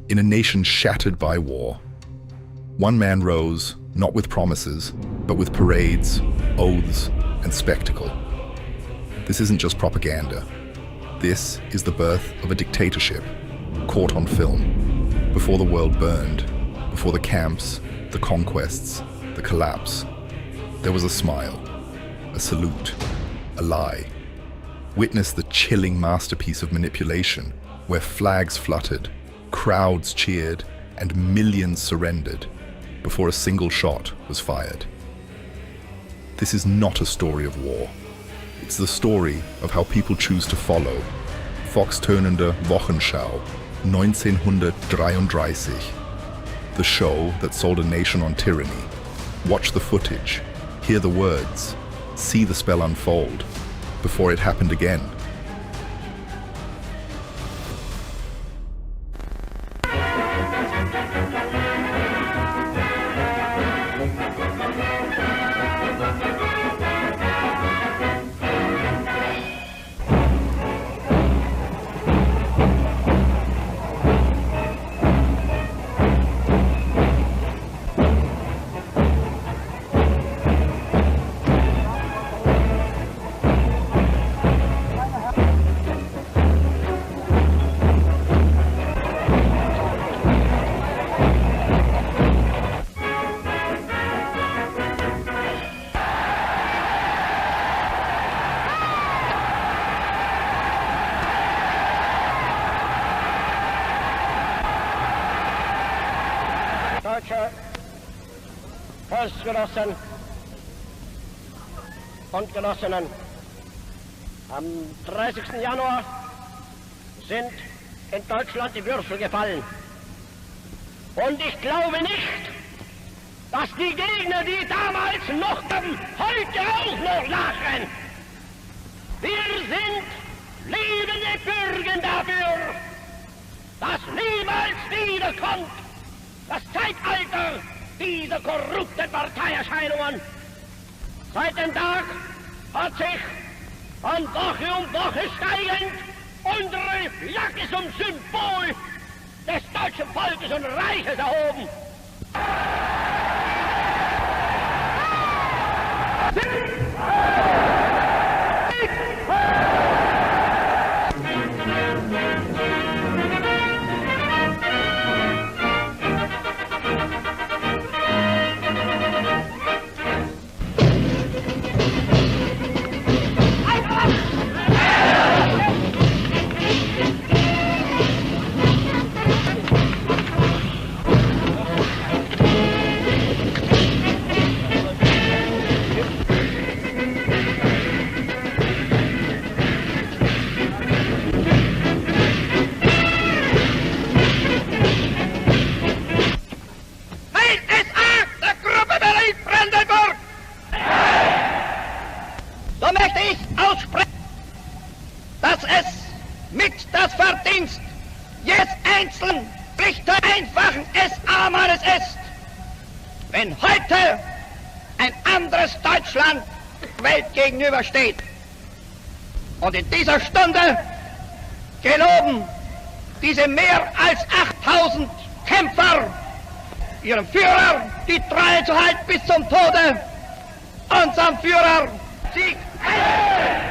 in a nation shattered by war. One man rose, not with promises, but with parades, oaths, and spectacle. This isn't just propaganda. This is the birth of a dictatorship, caught on film, before the world burned, before the camps, the conquests, the collapse. There was a smile, a salute, a lie. Witness the chilling masterpiece of manipulation, where flags fluttered, crowds cheered, and millions surrendered before a single shot was fired. This is not a story of war. It's the story of how people choose to follow. Volkstönende Wochenschau, 1933. The show that sold a nation on tyranny. Watch the footage, hear the words, see the spell unfold, before it happened again. Deutsche Volksgenossen und Genossinnen, am 30. Januar sind in Deutschland die Würfel gefallen. Und ich glaube nicht, dass die Gegner, die damals noch heute auch noch lachen. Wir sind lebende Bürger dafür, dass niemals wiederkommt das Zeitalter dieser korrupten Parteierscheinungen. Seit dem Tag hat sich von Woche um Woche steigend unsere Flagge zum Symbol des deutschen Volkes und Reiches erhoben. So möchte ich aussprechen, dass es mit das Verdienst jedes einzelnen, schlichten, einfachen SA-Mannes ist, wenn heute ein anderes Deutschland der Welt gegenübersteht. Und in dieser Stunde geloben diese mehr als 8000 Kämpfer ihrem Führer die Treue zu halten bis zum Tode. Unserem Führer Sieg heil!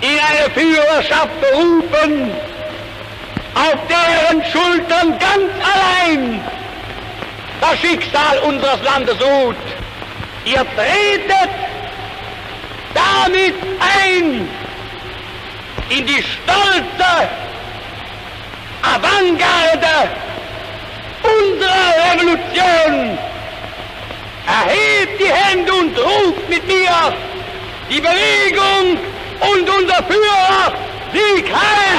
In eine Führerschaft berufen, auf deren Schultern ganz allein das Schicksal unseres Landes ruht. Ihr tretet damit ein in die stolze Avantgarde unserer Revolution. Erhebt die Hände und und ruft mit mir die Bewegung und unser Führer, Sieg Heil!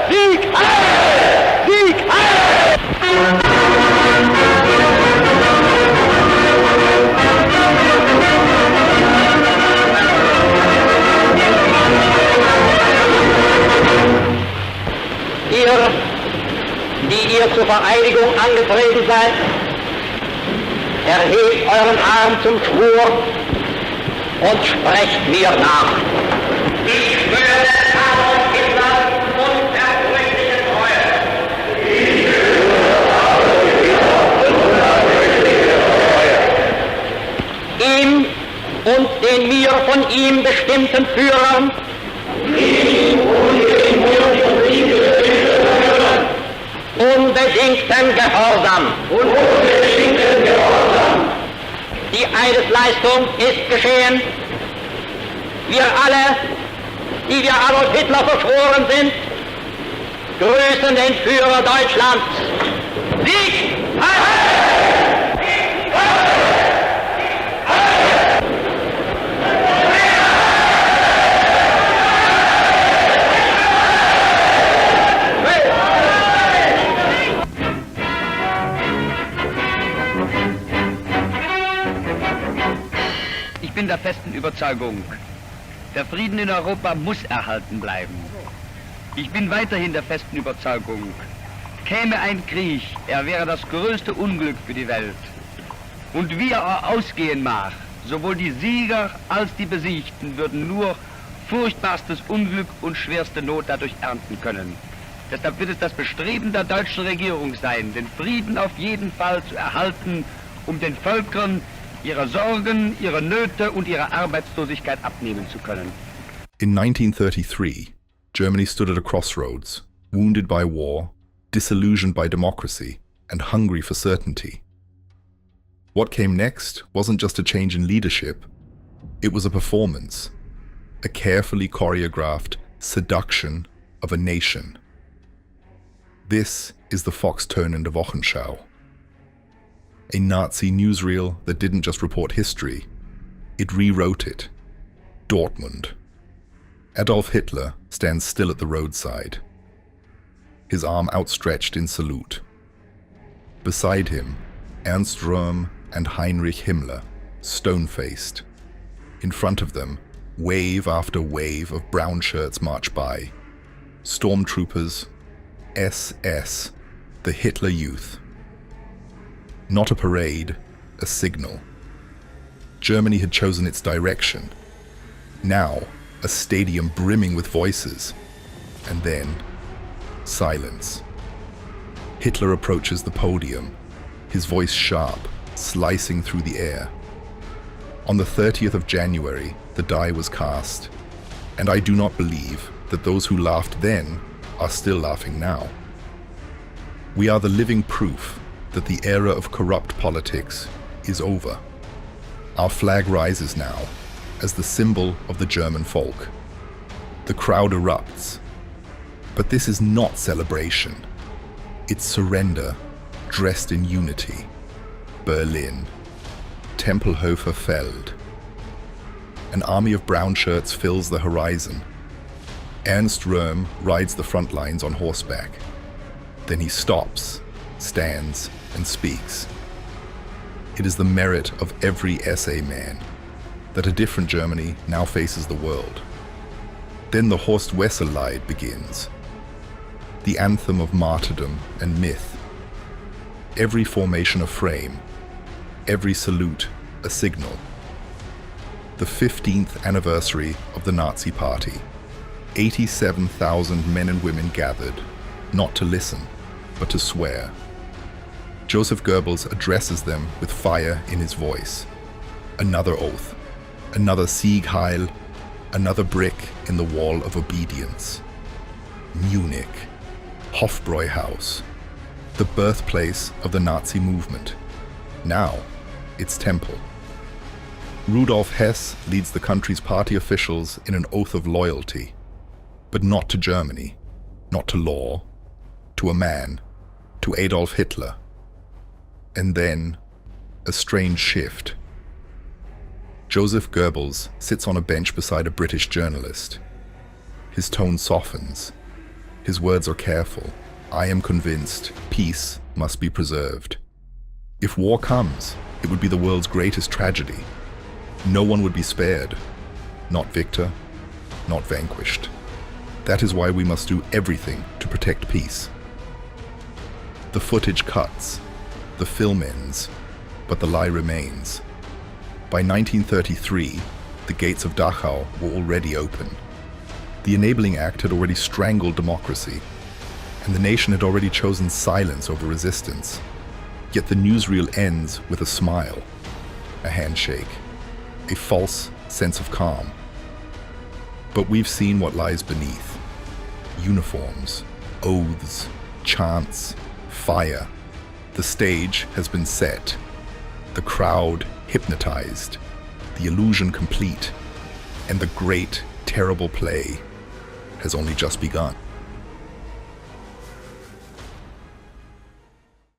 Sieg Heil! Sieg Heil! Ihr, die ihr zur Vereidigung angetreten seid, erhebt euren Arm zum Schwur und sprecht mir nach. Ich schwöre Adolf Hitler unerbrüchliche Treue. Ich schwöre Adolf Hitler unerbrüchliche Treue. Ihm und den mir von ihm bestimmten Führern. Ihm und den mir von ihm bestimmten Führern. Unbedingten Gehorsam. Unbedingten Gehorsam. Die Eidesleistung ist geschehen. Wir alle, die wir Adolf Hitler verschworen sind, grüßen den Führer Deutschlands. Sieg! Heil! Sieg! Heil! Ich bin der festen Überzeugung, der Frieden in Europa muss erhalten bleiben. Ich bin weiterhin der festen Überzeugung, käme ein Krieg, er wäre das größte Unglück für die Welt. Und wie er ausgehen mag, sowohl die Sieger als die Besiegten würden nur furchtbarstes Unglück und schwerste Not dadurch ernten können. Deshalb wird es das Bestreben der deutschen Regierung sein, den Frieden auf jeden Fall zu erhalten, um den Völkern ihre Sorgen, ihre Nöte und ihre Arbeitslosigkeit abnehmen zu können. In 1933, Germany stood at a crossroads, wounded by war, disillusioned by democracy, and hungry for certainty. What came next wasn't just a change in leadership, it was a performance, a carefully choreographed seduction of a nation. This is the Volkstönende Wochenschau. A Nazi newsreel that didn't just report history, it rewrote it. Dortmund. Adolf Hitler stands still at the roadside, his arm outstretched in salute. Beside him, Ernst Röhm and Heinrich Himmler, stone-faced. In front of them, wave after wave of brown shirts march by. Stormtroopers, SS, the Hitler Youth. Not a parade, a signal. Germany had chosen its direction. Now, a stadium brimming with voices. And then, silence. Hitler approaches the podium, his voice sharp, slicing through the air. On the 30th of January, the die was cast, and I do not believe that those who laughed then are still laughing now. We are the living proof that the era of corrupt politics is over. Our flag rises now as the symbol of the German folk. The crowd erupts. But this is not celebration. It's surrender, dressed in unity. Berlin. Tempelhofer Feld. An army of brown shirts fills the horizon. Ernst Röhm rides the front lines on horseback. Then he stops, stands, and speaks. It is the merit of every SA man that a different Germany now faces the world. Then the Horst Wessel-Lied begins, the anthem of martyrdom and myth. Every formation a frame, every salute a signal. The 15th anniversary of the Nazi Party. 87,000 men and women gathered, not to listen, but to swear. Joseph Goebbels addresses them with fire in his voice. Another oath, another Sieg Heil, another brick in the wall of obedience. Munich, Hofbräuhaus, the birthplace of the Nazi movement. Now, its temple. Rudolf Hess leads the country's party officials in an oath of loyalty, but not to Germany, not to law, to a man, to Adolf Hitler. And then, a strange shift. Joseph Goebbels sits on a bench beside a British journalist. His tone softens. His words are careful. I am convinced peace must be preserved. If war comes, it would be the world's greatest tragedy. No one would be spared. Not victor, not vanquished. That is why we must do everything to protect peace. The footage cuts, the film ends, but the lie remains. By 1933, the gates of Dachau were already open. The Enabling Act had already strangled democracy, and the nation had already chosen silence over resistance. Yet the newsreel ends with a smile, a handshake, a false sense of calm. But we've seen what lies beneath. Uniforms, oaths, chants, fire. The stage has been set. The crowd hypnotized. The illusion complete. And the great, terrible play has only just begun.